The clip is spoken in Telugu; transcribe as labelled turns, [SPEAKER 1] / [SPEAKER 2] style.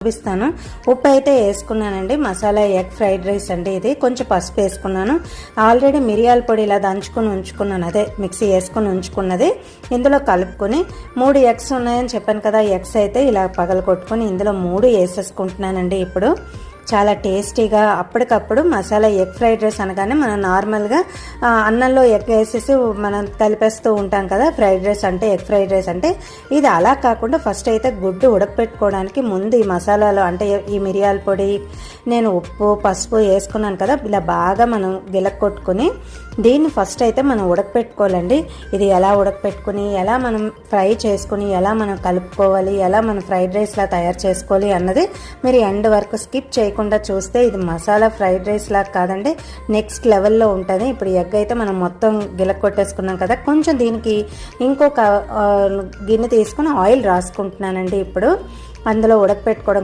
[SPEAKER 1] చూపిస్తాను. ఉప్పు అయితే వేసుకున్నానండి. మసాలా ఎగ్ ఫ్రైడ్ రైస్ అండి ఇది. కొంచెం పసుపు వేసుకున్నాను. ఆల్రెడీ మిరియాల పొడి ఇలా దంచుకొని ఉంచుకున్నాను, అదే మిక్సీ వేసుకొని ఉంచుకున్నది ఇందులో కలుపుకొని 3 ఎగ్స్ ఉన్నాయని చెప్పాను కదా, ఎగ్స్ అయితే ఇలా పగలు కొట్టుకొని ఇందులో 3 వేసేసుకుంటున్నానండి. ఇప్పుడు చాలా టేస్టీగా అప్పటికప్పుడు మసాలా ఎగ్ ఫ్రైడ్ రైస్ అనగానే మనం నార్మల్గా అన్నంలో ఎగ్ వేసేసి మనం కలిపేస్తూ ఉంటాం కదా ఫ్రైడ్ రైస్ అంటే, ఎగ్ ఫ్రైడ్ రైస్ అంటే. ఇది అలా కాకుండా ఫస్ట్ అయితే గుడ్డు ఉడకపెట్టుకోవడానికి ముందు ఈ మసాలాలు అంటే ఈ మిరియాల పొడి, నేను ఉప్పు పసుపు వేసుకున్నాను కదా, ఇలా బాగా మనం గిలక్కొట్టుకుని దీన్ని ఫస్ట్ అయితే మనం ఉడకపెట్టుకోవాలండి. ఇది ఎలా ఉడకపెట్టుకుని ఎలా మనం ఫ్రై చేసుకుని ఎలా మనం కలుపుకోవాలి, ఎలా మనం ఫ్రైడ్ రైస్లా తయారు చేసుకోవాలి అన్నది మీరు ఎండ్ వరకు స్కిప్ చేయకుండా చూస్తే ఇది మసాలా ఫ్రైడ్ రైస్ లాగా కాదండి, నెక్స్ట్ లెవెల్లో ఉంటుంది. ఇప్పుడు ఎగ్ అయితే మనం మొత్తం గిలక్కొట్టేసుకున్నాం కదా, కొంచెం దీనికి ఇంకొక గిన్నె తీసుకుని ఆయిల్ రాసుకుంటున్నానండి. ఇప్పుడు అందులో ఉడకపెట్టుకోవడం